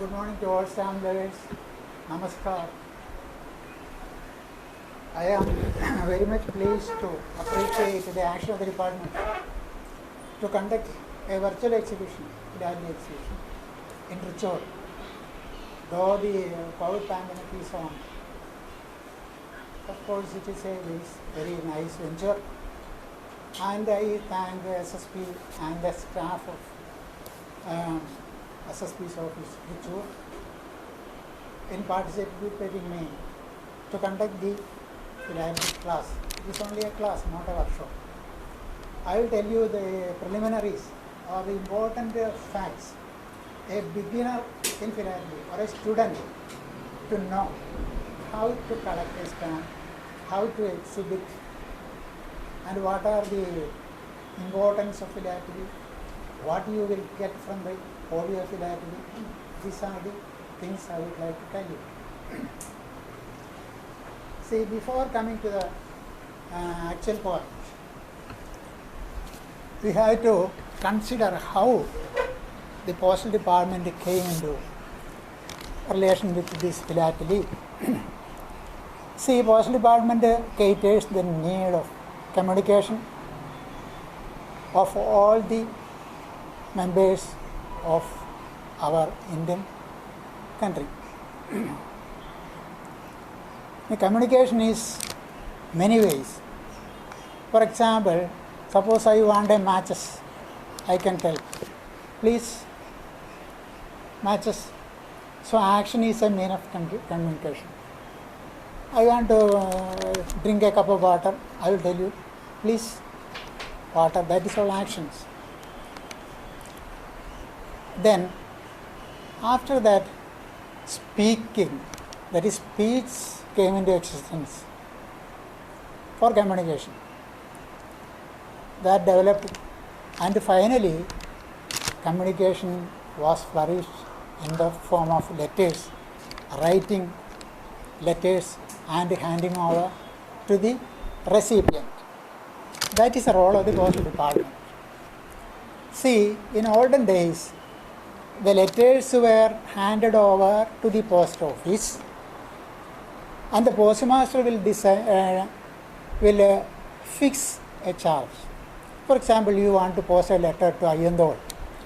Good morning to all stamp lovers. Namaskar. I am very much pleased to appreciate the action of the department to conduct a virtual exhibition, Philately exhibition, in Trichur. Though the COVID pandemic is on, of course it is a very nice venture, and I thank the SSP and the staff of SSP's office, Trichur, in participating me to conduct the Philately class. It is only a class, not a workshop. I will tell you the preliminaries or the important facts. A beginner in Philately or a student to know how to collect a stamp, how to exhibit, and what are the importance of Philately, what you will get from the body of Philately. These are the things I would like to tell you. See, before coming to the actual point, we have to consider how the postal department came into relation with this Philately. See, postal department caters the need of communication of all the members of our Indian country. The communication is many ways. For example, suppose I want a matches, I can tell, please matches. So action is a mean of communication. I want to drink a cup of water, I will tell you, please water. That is all actions. Then after that, speaking, that is speech, came into existence for communication. That developed, and finally communication was flourished in the form of letters, writing letters and handing over to the recipient. That is the role of the postal department. See, in olden days, the letters were handed over to the post office, and the postmaster will fix a charge. For example, you want to post a letter to Ayandol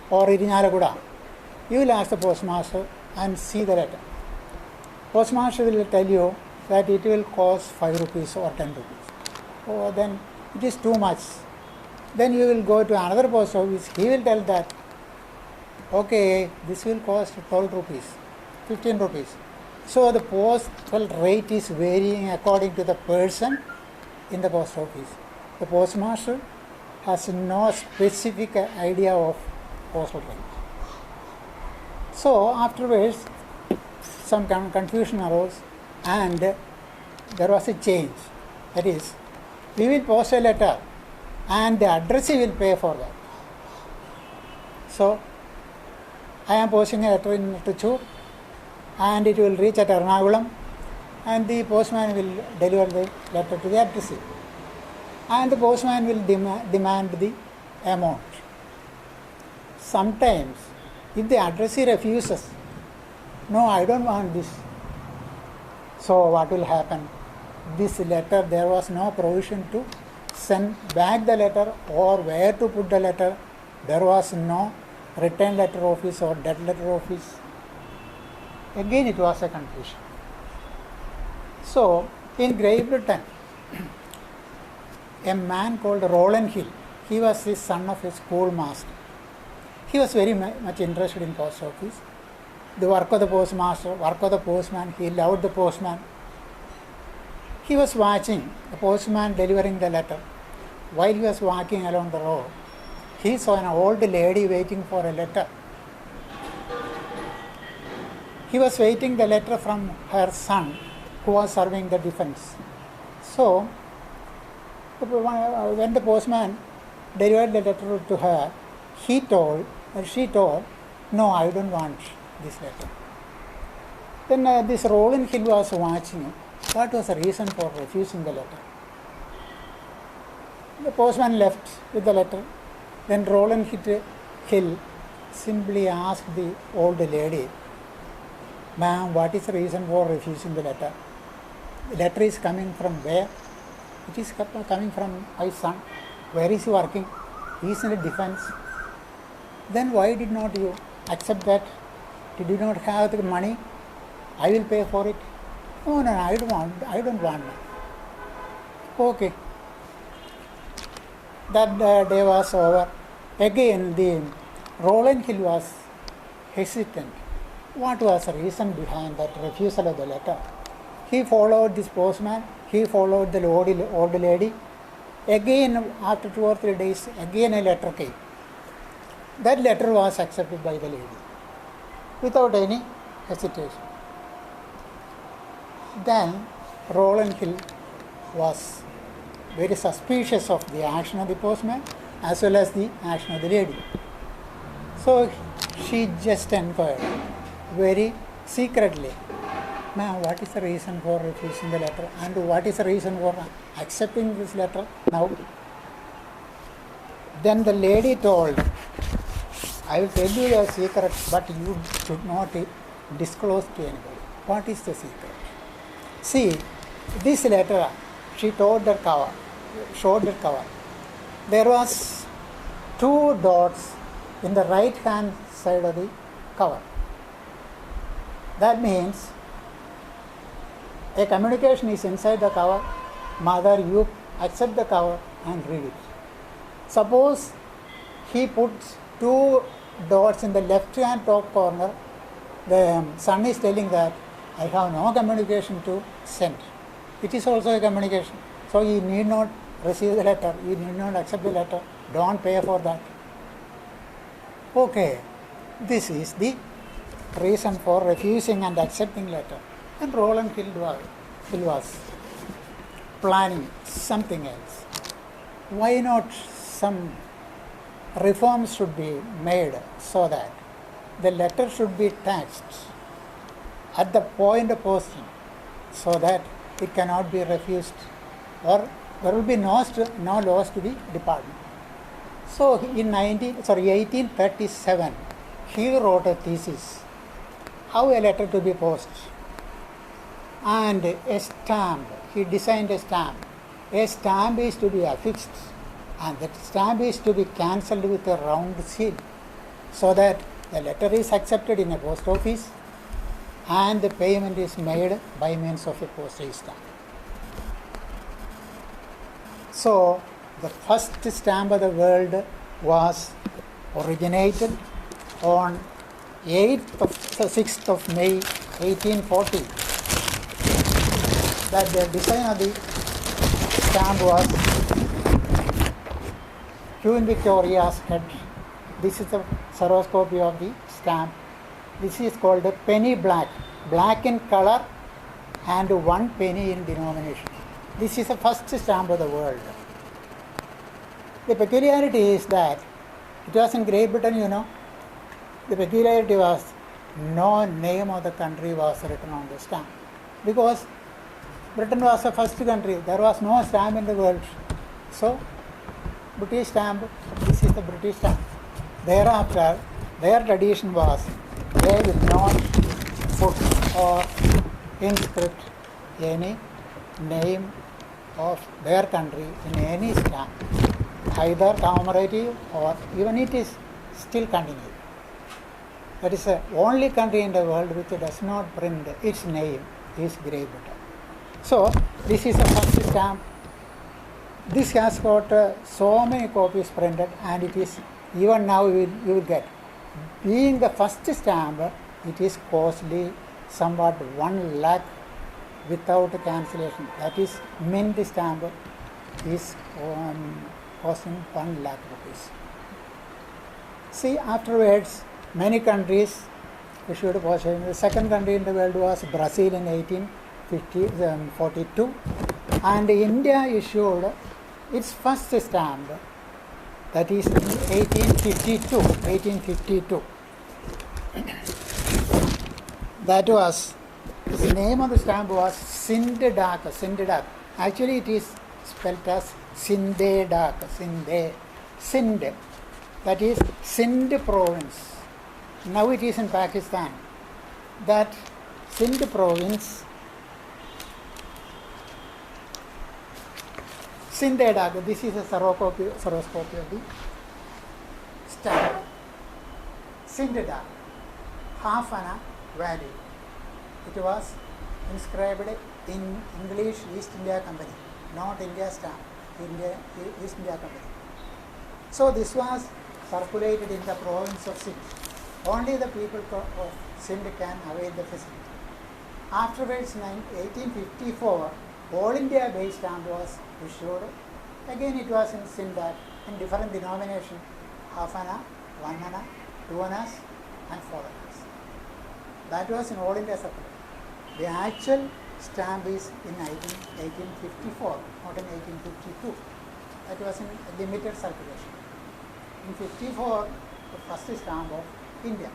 or Irinalaguda. You will ask the postmaster and see the letter. Postmaster will tell you that it will cost 5 rupees or 10 rupees. Oh, then it is too much. Then you will go to another post office. He will tell that, okay, this will cost 12 rupees, 15 rupees. So the postal rate is varying according to the person in the post office. The postmaster has no specific idea of postal rate. So afterwards, some confusion arose, and there was a change. That is, we will post a letter and the addressee will pay for that. So I am posting a letter in Trichur, and it will reach at Ernakulam, and the postman will deliver the letter to the addressee, and the postman will demand the amount. Sometimes, if the addressee refuses, no, I don't want this. So what will happen? This letter, there was no provision to send back the letter or where to put the letter. There was no return letter office or debt letter office. Again, it was a confusion. So, in Great Britain, a man called Rowland Hill, he was the son of a schoolmaster. He was very much interested in post office, the work of the postmaster, work of the postman. He loved the postman. He was watching the postman delivering the letter. While he was walking along the road, he saw an old lady waiting for a letter. He was waiting the letter from her son, who was serving the defense. So, when the postman delivered the letter to her, she told, no, I don't want this letter. Then this Rowland Hill was watching what was the reason for refusing the letter. The postman left with the letter. Then Rowland Hill simply asked the old lady, Ma'am, what is the reason for refusing the letter? The letter is coming from where? It is coming from my son. Where is he working? He is in a defense. Then why did not you accept that? Did you not have the money? I will pay for it. No, I don't want. Okay. That day was over. Again, the Roland Hill was hesitant. What was the reason behind that refusal of the letter? He followed this postman. He followed the old lady. Again, after 2 or 3 days, again a letter came. That letter was accepted by the lady without any hesitation. Then Roland Hill was very suspicious of the action of the postman as well as the action of the lady. So she just inquired very secretly, ma'am, what is the reason for refusing the letter and what is the reason for accepting this letter now? Then the lady told, I will tell you a secret, but you should not disclose to anybody. What is the secret? See, this letter, she showed the cover. There was 2 dots in the right hand side of the cover. That means a communication is inside the cover. Mother, you accept the cover and read it. Suppose he puts 2 dots in the left hand top corner, the son is telling that I have no communication to send. It is also a communication. So you need not receive the letter, you need not accept the letter, don't pay for that. Okay, this is the reason for refusing and accepting letter. And Roland Hill was planning something else. Why not some reforms should be made so that the letter should be taxed at the point of posting so that it cannot be refused or there will be no loss to the department. So in 1837 he wrote a thesis how a letter to be posted and a stamp. He designed a stamp. A stamp is to be affixed and that stamp is to be cancelled with a round seal so that the letter is accepted in a post office and the payment is made by means of a postage stamp. So the first stamp of the world was originated on 6th of May 1840. That the design of the stamp was Queen Victoria's head. This is the seroscopy of the stamp. This is called a penny black in color and 1 penny in denomination. This is the first stamp of the world. The peculiarity is that it was in Great Britain, the peculiarity was no name of the country was written on the stamp because Britain was the first country. There was no stamp in the world. So, British stamp, this is the British stamp. Thereafter, their tradition was they will not put or inscript any name of their country in any stamp, either commemorative or even it is still continued. That is the only country in the world which does not print its name is Great Britain. So, this is the first stamp. This has got so many copies printed and it is, even now you will get. Being the first stamp, it is costly somewhat 1 lakh without cancellation. That is, mint stamp is costing 1 lakh rupees. See, afterwards, many countries issued postage. The second country in the world was Brazil in 1842, and India issued its first stamp, that is in 1852. That was, the name of the stamp was Sindedak. Actually it is spelled as Sindedak, Sindh. That is Sindh province. Now it is in Pakistan. That Sindh province, Sindh. This is a seroscopy of the stamp. Sindh, half an valley. It was inscribed in English East India Company, not India stamp, East India Company. So this was circulated in the province of Sindh. Only the people of Sindh can avail the facility. Afterwards, in 1854, all India based stamp was issued. Again it was in Sindh in different denomination, half anna, 1 anna, 2 annas and 4 annas. That was in all India circulation. The actual stamp is in 1854, not in 1852. That was in limited circulation. In 54, the first stamp of India.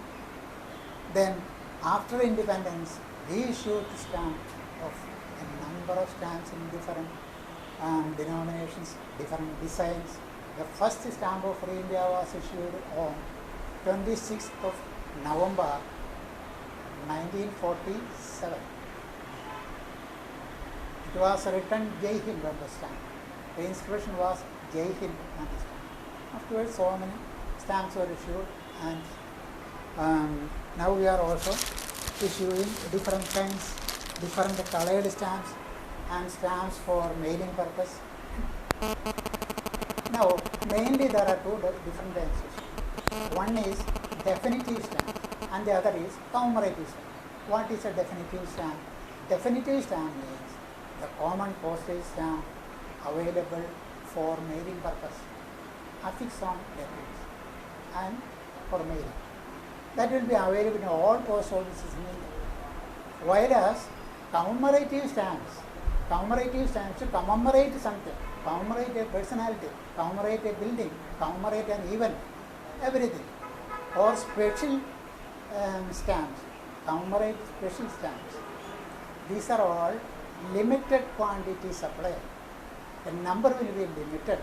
Then after independence, we issued the stamp of a number of stamps in different denominations, different designs. The first stamp of Free India was issued on 26th of November 1947. It was written Jai Hind on the stamp. The inscription was Jai Hind on the stamp. Afterwards, so many stamps were issued, and now we are also issuing different kinds, different colored stamps and stamps for mailing purpose. Now, mainly there are two different kinds. One is definitive stamp and the other is commemorative stamp. What is a definitive stamp? Definitive stamp means the common postage stamp available for mailing purpose, affixed on debits and for mailing. That will be available in all post offices in India. Whereas commemorative stamps to commemorate something, commemorate a personality, commemorate a building, commemorate an event, everything. Or special stamps, commemorate special stamps. These are all limited quantity supply. The number will be limited.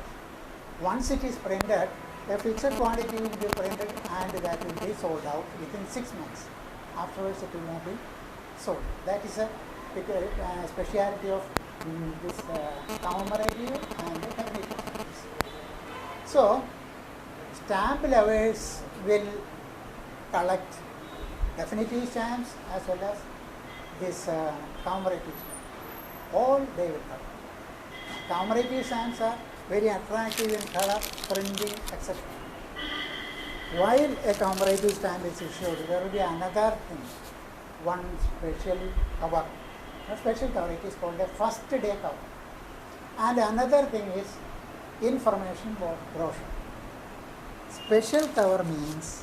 Once it is printed, a fixed quantity will be printed and that will be sold out within 6 months. Afterwards it will not be sold. That is a speciality of this commemorative and definitive stamps. So, stamp lovers will collect definitive stamps as well as this commemorative stamp. All they will collect. Commemorative stamps are very attractive in color, printing, etc. While a commemorative stamp is issued, there will be another thing, one special cover. A special cover, it is called a first day cover. And another thing is information brochure. Special cover means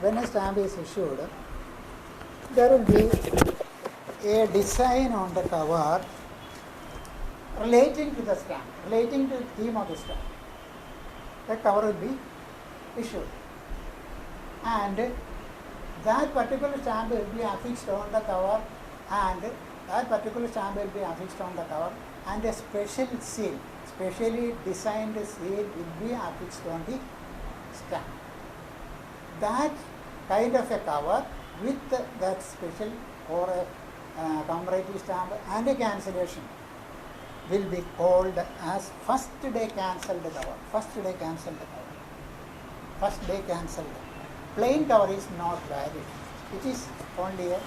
when a stamp is issued, there will be a design on the cover relating to the stamp, relating to the theme of the stamp. The cover will be issued. And that particular stamp will be affixed on the cover, and a special seal, specially designed seal will be affixed on the stamp. That kind of a cover with that special or a commemorative stamp and a cancellation will be called as first day cancelled cover. First day cancelled cover. First day cancelled. Plain cover is not valid. It is only a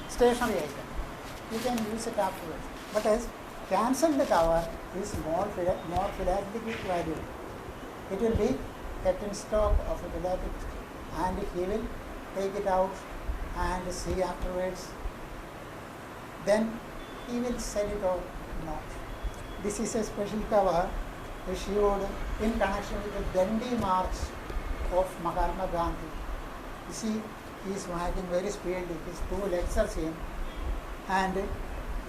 stationary item. You can use it afterwards. But as cancelled cover is more philatelic value. It will be kept in stock of a philatelic, and he will take it out and see afterwards. Then he will sell it or not. This is a special cover issued in connection with the Dandi March of Mahatma Gandhi. You see, he is walking very speedily. His 2 legs are seen, and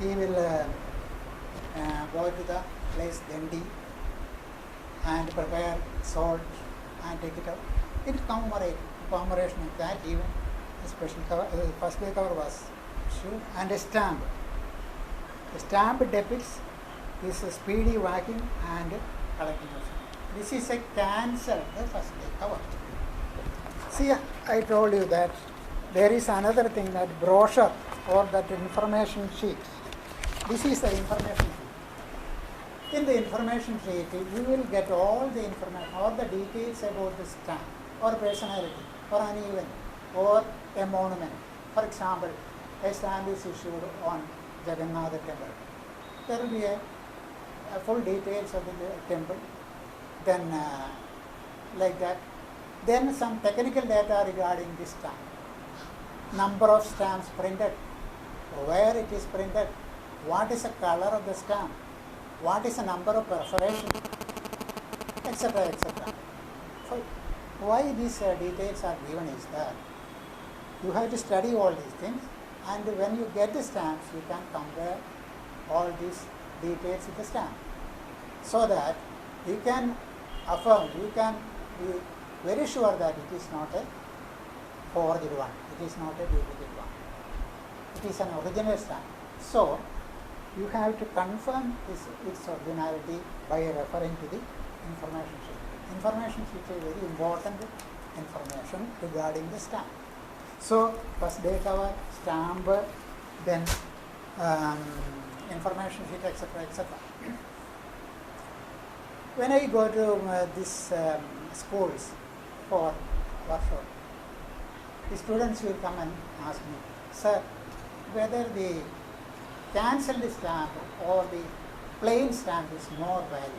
he will go to the place Dandi and prepare salt and take it out. It is commemoration of that event. A special cover, first day cover was issued, and a stamp. The stamp depicts his speedy walking and collecting of stamp. This is a cancelled first day cover. See, I told you that there is another thing, that brochure. or that information sheet. This is the information sheet. In the information sheet, you will get all the information, all the details about the stamp or personality or an event or a monument. For example, a stamp is issued on Jagannath temple. There will be a full details of the temple, then like that. Then some technical data regarding this stamp. Number of stamps printed, where it is printed, what is the color of the stamp, what is the number of perforation, etc. etc. So why these details are given is that you have to study all these things, and when you get the stamps, you can compare all these details with the stamp, so that you can affirm, you can be very sure that it is not a forged one, it is not a duplicate one, it is an original stamp. So you have to confirm its originality by referring to the information sheet. Information sheet is very important information regarding the stamp. So first day cover, stamp, then information sheet, etc. etc. When I go to these schools for workshop, the students will come and ask me, sir, whether the cancelled stamp or the plain stamp is more valid.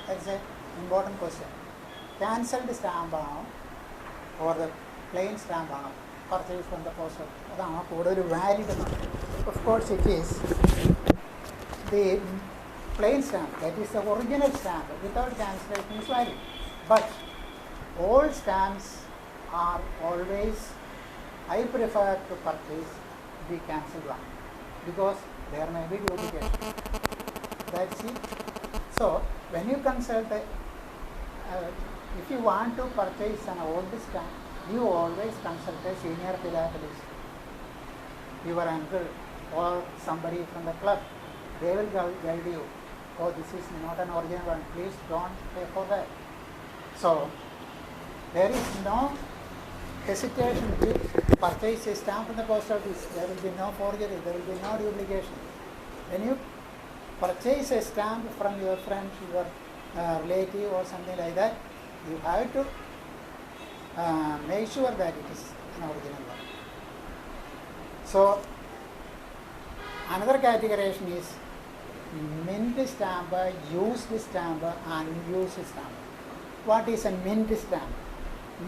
That's an important question. Cancelled stamp or the plain stamp purchased from the post office valid. Of course, it is the plain stamp, that is the original stamp without cancellation is valid. But all stamps are always, I prefer to purchase the cancelled one, because there may be duplication. That's it. So when you consult, if you want to purchase an old stamp, you always consult a senior philatelist, your uncle or somebody from the club. They will guide you. Oh, this is not an original one. Please don't pay for that. So there is no hesitation to purchase a stamp from the post office. There will be no forgery. There will be no duplication. When you purchase a stamp from your friend, your relative or something like that, you have to make sure that it is an original one. So another categorization is mint stamp, used stamp, unused stamp. What is a mint stamp?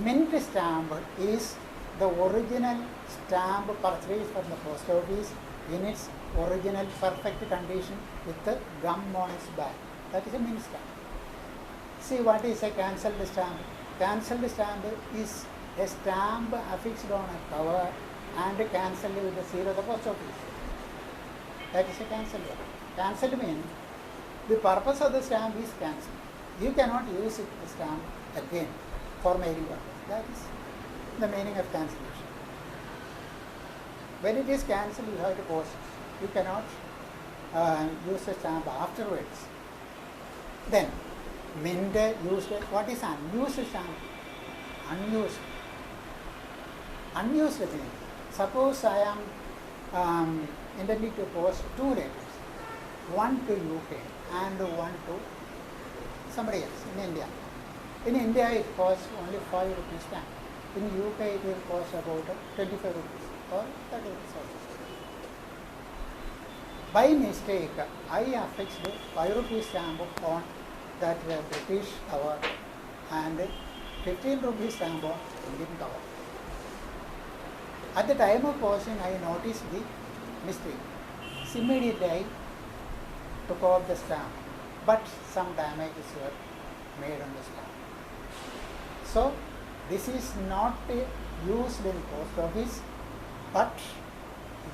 Mint stamp is the original stamp purchased from the post office in its original perfect condition with the gum on its back. That is a mint stamp. See, what is a cancelled stamp? Cancelled stamp is a stamp affixed on a cover and cancelled with the seal of the post office. That is a cancelled one. Cancelled means the purpose of the stamp is cancelled. You cannot use the stamp again for mailing purpose. That is the meaning of cancellation. When it is cancelled, you have to post it. You cannot use the stamp afterwards. Then, mint, used. What is unused stamp? Unused. Unused means, suppose I am intending to post two letters, one to UK and one to somebody else in India. In India, it costs only 5 rupees stamp. In UK, it will cost about 25 rupees or 30 rupees also. By mistake, I affixed 5 rupees stamp on that British cover and 15 rupees stamp on Indian cover. At the time of posting, I noticed the mistake. So immediately I took off the stamp, but some damages were made on the stamp. So this is not used in post office, but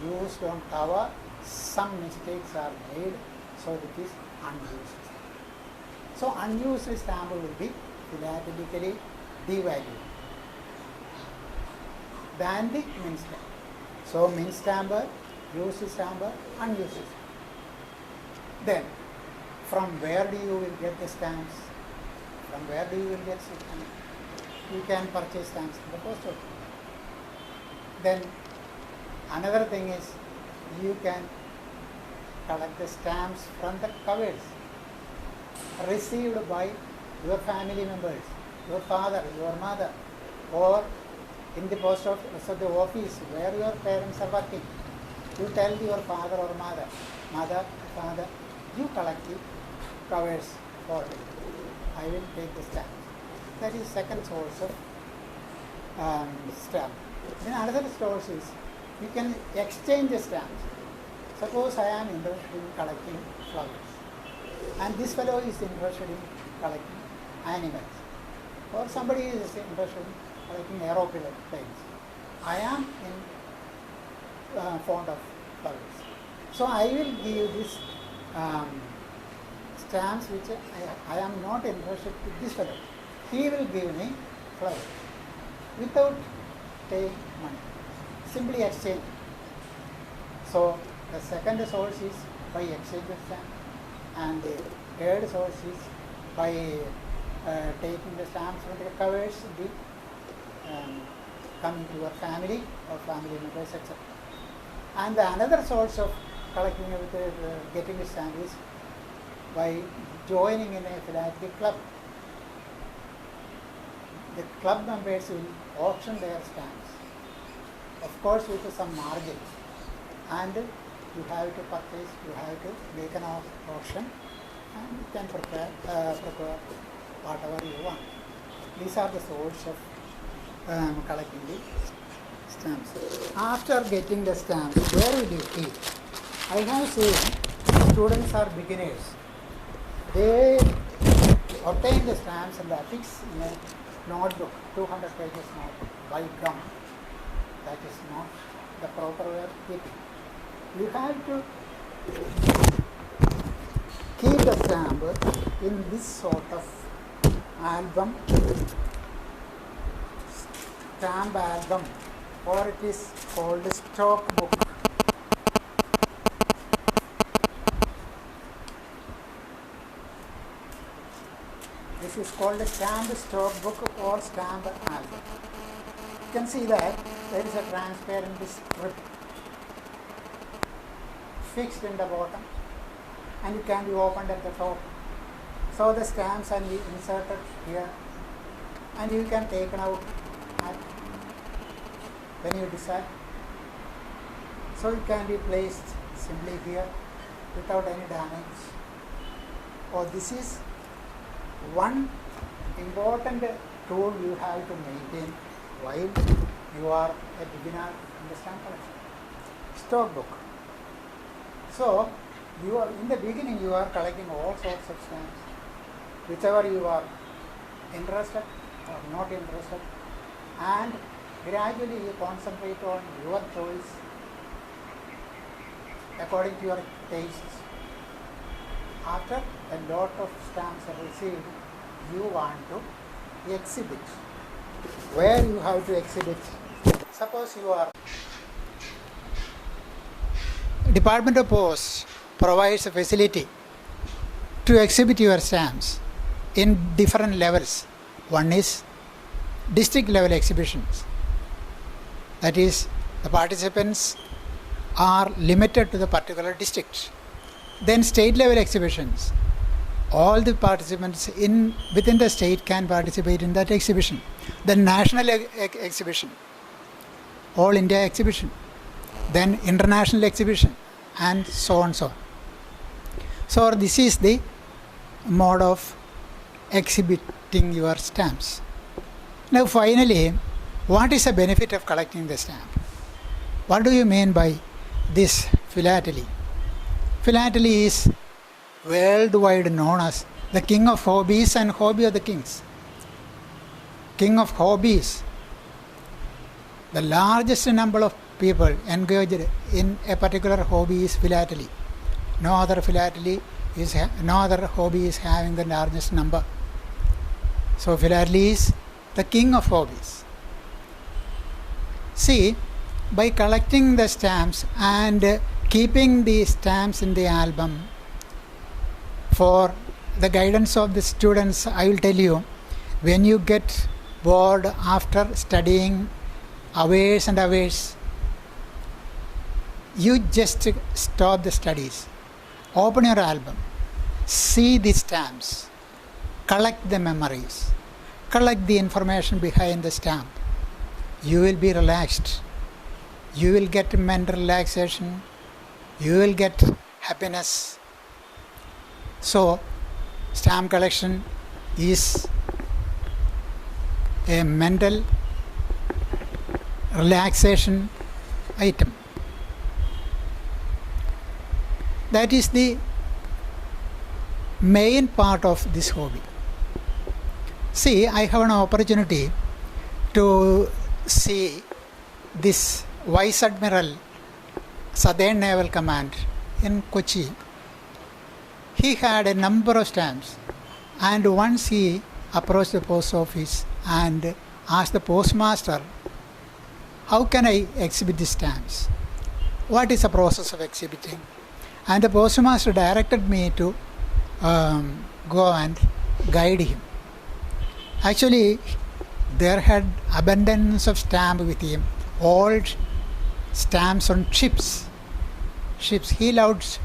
used on cover. Some mistakes are made, so it is unused. So unused stamp will be philatelically devalued than the mint stamp. So mint stamp, used stamp, unused stamp. Then from where do you will get the stamps? From where do you will get stamps? You can purchase stamps in the post office. Then Another thing is you can collect the stamps from the covers received by your family members, your father, your mother, or in the post office of the office where your parents are working. You tell your father or mother, father, you collect the covers for me. I will take the stamp. That is second source of stamp. Then another source is you can exchange the stamps. Suppose I am interested in collecting flowers, and this fellow is interested in collecting animals, or somebody is interested in collecting aeroplanes. I am fond of flowers, so I will give this stamps which I am not interested in this fellow. He will give me flowers without taking money, simply exchange. So the second source is by exchange of stamp, and the third source is by taking the stamps from the covers, coming to your family or family members, etc. And the another source of collecting getting the stamp is by joining in a philately club. The club members will auction their stamps, of course with some margin, and you have to purchase, you have to make an auction, and you can procure whatever you want. These are the source of collecting the stamps. After getting the stamps, where will you keep? I have seen students are beginners. They obtain the stamps and affix in a notebook, 200 pages notebook, by gum. That is not the proper way of keeping. You have to keep the stamp in this sort of album, stamp album, or it is called stock book. This is called a stamp stock book or stamp album. You can see that there is a transparent strip fixed in the bottom, and it can be opened at the top. So the stamps are inserted here, and you can take it out when you decide. So it can be placed simply here without any damage. Or this is one important tool you have to maintain while you are a beginner in the stamp collection. Stock book. So you are in the beginning you are collecting all sorts of stamps, whichever you are interested or not interested, and gradually you concentrate on your choice according to your tastes. After a lot of stamps are received, you want to exhibit. Where you have to exhibit? Suppose you are Department of Post provides a facility to exhibit your stamps in different levels. One is district level exhibitions. That is, the participants are limited to the particular district. Then state level exhibitions. All the participants within the state can participate in that exhibition. Then national exhibition, all India exhibition, then international exhibition, and so on and so on. So this is the mode of exhibiting your stamps. Now finally, what is the benefit of collecting the stamp? What do you mean by this philately? Philately is worldwide known as the king of hobbies and hobby of the kings. King of hobbies. The largest number of people engaged in a particular hobby is philately. No other hobby is having the largest number. So philately is the king of hobbies. See, by collecting the stamps and keeping the stamps in the album for the guidance of the students, I will tell you, when you get bored after studying hours and hours, You just stop the studies, open your album, see the stamps, collect the memories, collect the information behind the stamp. You will be relaxed. You will get mental relaxation. You will get happiness. So, stamp collection is a mental relaxation item. That is the main part of this hobby. See, I have an opportunity to see this Vice Admiral, Southern Naval Command in Kochi. He had a number of stamps, and once he approached the post office and asked the postmaster, how can I exhibit these stamps? What is the process of exhibiting? And the postmaster directed me to go and guide him. Actually, there had abundance of stamp with him, old stamps on ships. He loved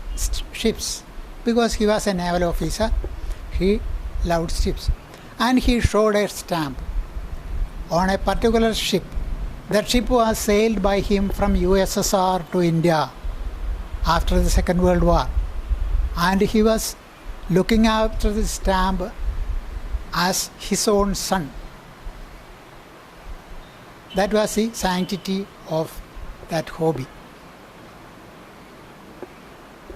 ships because he was a naval officer. He loved ships, and he showed a stamp on a particular ship. That ship was sailed by him from USSR to India after the Second World War, and he was looking after the stamp as his own son. That was the sanctity of that hobby.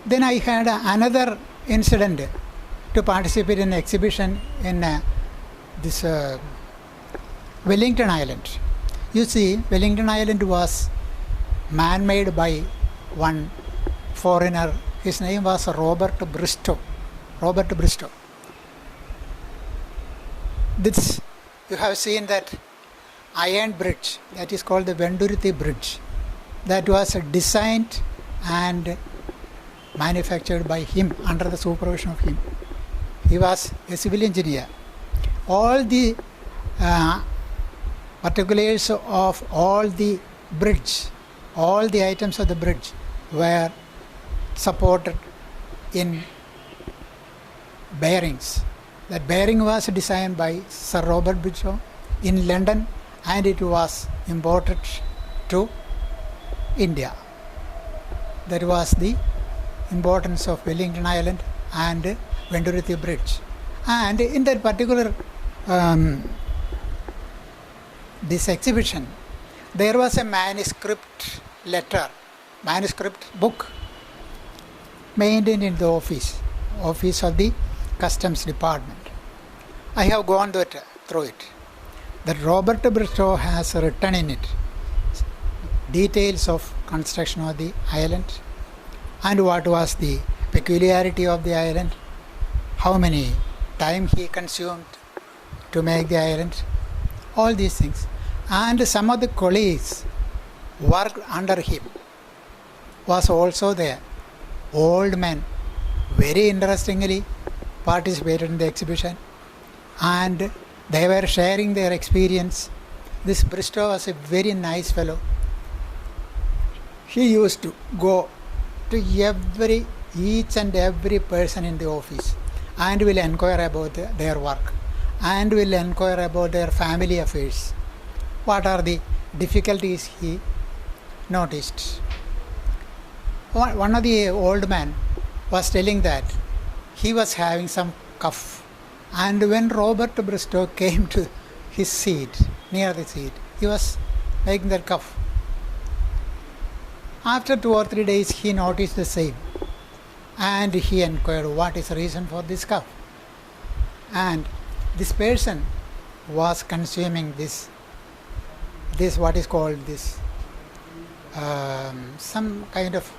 Then I had another incident to participate in an exhibition in this Wellington Island. You see, Wellington Island was man-made by one foreigner. His name was Robert Bristow. This, you have seen that iron bridge, that is called the Venduruthi Bridge, that was designed and manufactured by him under the supervision of him. He was a civil engineer. All the particulars of all the bridge, all the items of the bridge were supported in bearings. That bearing was designed by Sir Robert Bristow in London, and it was imported to India. That was the importance of Wellington Island and Venduruthi Bridge. And in that particular this exhibition, there was a manuscript book maintained in the office of the Customs Department. I have gone through it. That Robert Bristow has written in it details of construction of the island, and what was the peculiarity of the island, how many time he consumed to make the island, all these things. And some of the colleagues worked under him was also there. Old men, very interestingly participated in the exhibition, and they were sharing their experience. This Bristow was a very nice fellow. He used to go to each and every person in the office and will inquire about their work and will inquire about their family affairs. What are the difficulties he noticed? One of the old men was telling that he was having some cough, and when Robert Bristow came to his seat, near the seat, he was making that cough. After 2 or 3 days, he noticed the same, and he inquired what is the reason for this cough. And this person was consuming this what is called this some kind of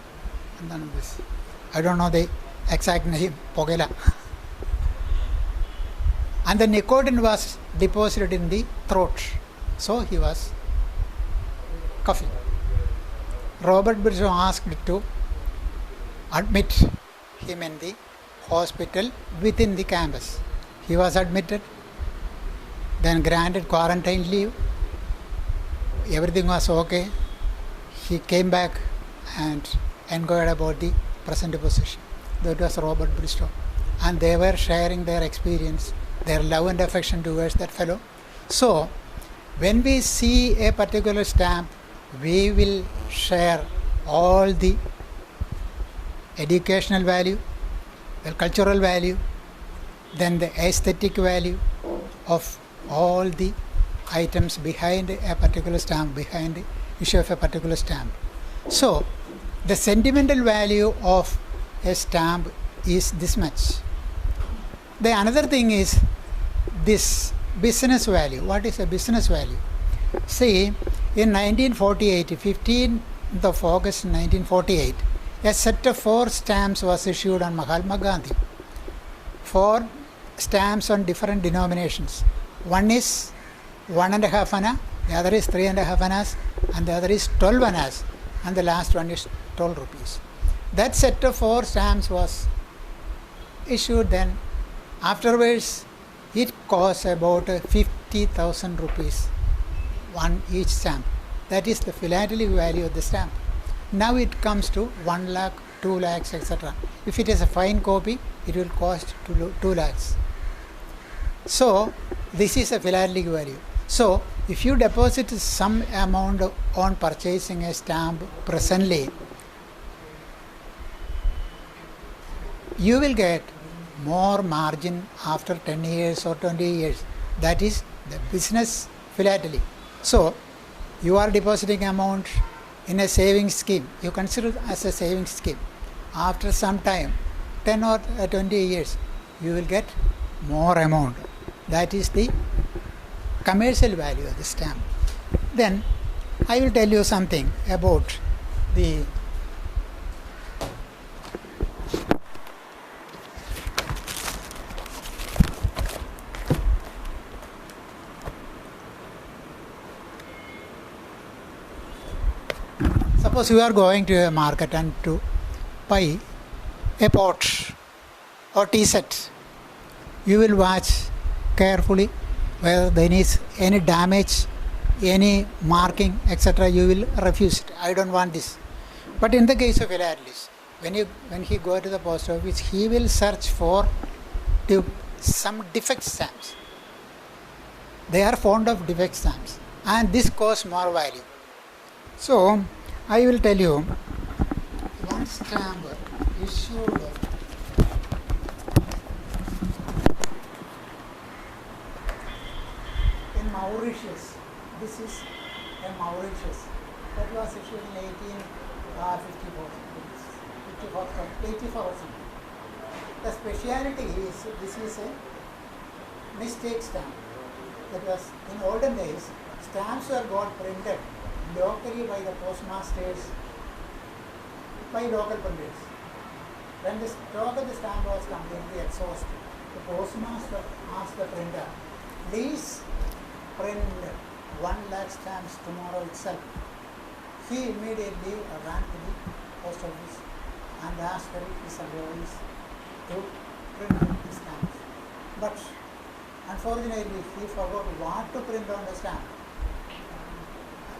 this, I don't know the exact name, pogela. And the nicotine was deposited in the throat, so he was coughing. Robert Bristow asked to admit him in the hospital within the campus. He was admitted, then granted quarantine leave. Everything was okay. He came back and inquired about the present position. That was Robert Bristow. And they were sharing their experience, their love and affection towards that fellow. So, when we see a particular stamp, we will share all the educational value, the cultural value, then the aesthetic value of all the items behind a particular stamp, behind the issue of a particular stamp. So, the sentimental value of a stamp is this much. The another thing is this business value. What is a business value? See, in 1948, 15th of August 1948, a set of 4 stamps was issued on Mahatma Gandhi. 4 stamps on different denominations. One is 1.5 anna, the other is 3.5 annas, and the other is 12 annas, and the last one is 12 rupees. That set of 4 stamps was issued then. Afterwards, it cost about 50,000 rupees on each stamp. That is the philately value of the stamp. Now it comes to 1 lakh, 2 lakhs, etc. If it is a fine copy, it will cost 2 lakhs. So, this is a philately value. So, if you deposit some amount on purchasing a stamp presently, you will get more margin after 10 years or 20 years. That is the business philately. So, you are depositing amount in a savings scheme. You consider it as a savings scheme. After some time, 10 or 20 years, you will get more amount. That is the commercial value of the stamp. Then, I will tell you something about the suppose you are going to a market and to buy a pot or tea set. You will watch carefully whether there is any damage, any marking, etc. You will refuse it. I don't want this. But in the case of philatelist, when he go to the post office, he will search for some defect stamps. They are fond of defect stamps, and this costs more value. So, I will tell you one stamp issued in Mauritius. This is a Mauritius that was issued in 1854. The speciality is this is a mistake stamp. That was in olden days, stamps were got printed locally by the postmasters, by local printers. When the stock of the stamp was completely exhausted, the postmaster asked the printer, please print 1 lakh stamps tomorrow itself. He immediately ran to the post office and asked his employees to print the stamps. But unfortunately, he forgot what to print on the stamp.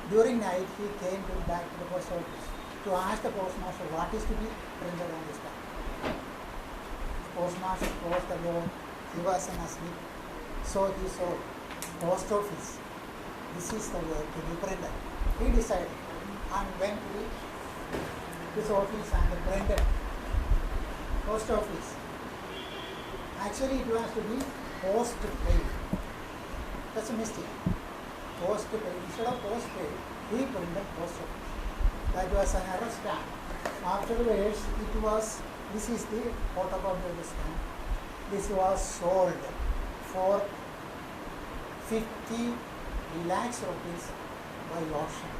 During night, he came back to the post office to ask the postmaster what is to be printed on the stamp. The postmaster closed the door. He was asleep. So he saw post office. This is the work to be printed. He decided and went to his office and printed post office. Actually, it was to be post paid. That's a mistake. Post paid. Instead of post paid, he printed post office. That was an error stamp. Afterwards, this is the photocopy of the stamp. This was sold for 50 lakhs rupees by auction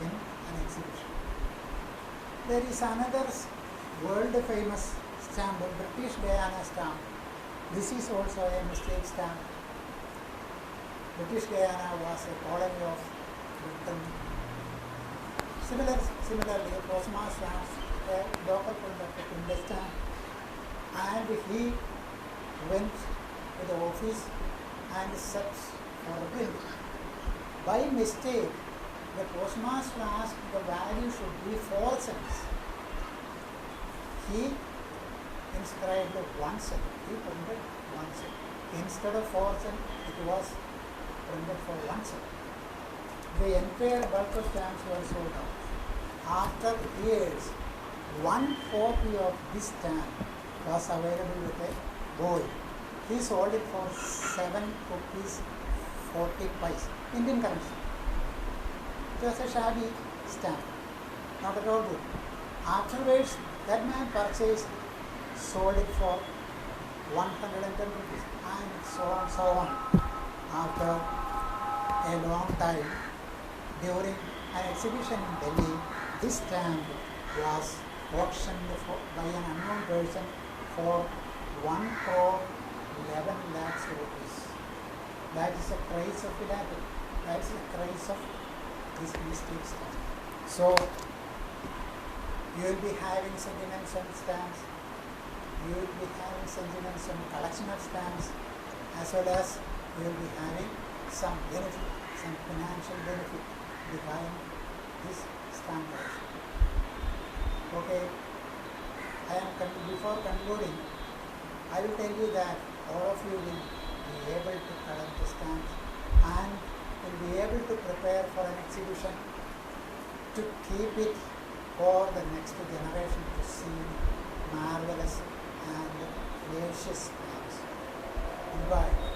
in an exhibition. There is another world famous stamp, the British Guiana stamp. This is also a mistake stamp. British Guiana was a colony of Britain. Similarly, a postmaster asked a local printer to print the stamp, and he went to the office and searched for a print. By mistake, the postmaster asked the value should be 4 cents. He inscribed 1 cent. He printed 1 cent. Instead of 4 cents, it was printed for 1 cent. The entire bulk of stamps were sold out. After years, 1 copy of this stamp was available with a boy. He sold it for 7 rupees 40 paise, Indian currency. It was a shabby stamp, not at all good. Afterwards, that man purchased, sold it for 110 rupees, and so on. After a long time, during an exhibition in Delhi, this stamp was auctioned by an unknown person for 1 crore 11 lakhs rupees. That is the price of philately. That is the price of this mystic stamp. So, you will be having sentiments on stamps, you will be having sentiments on collection of stamps, as well as you will be having some benefit, some financial benefit behind this stamp collection. Okay, before concluding, I will tell you that all of you will be able to collect the stamps and will be able to prepare for an exhibition to keep it for the next generation to see marvelous and delicious stamps. Goodbye.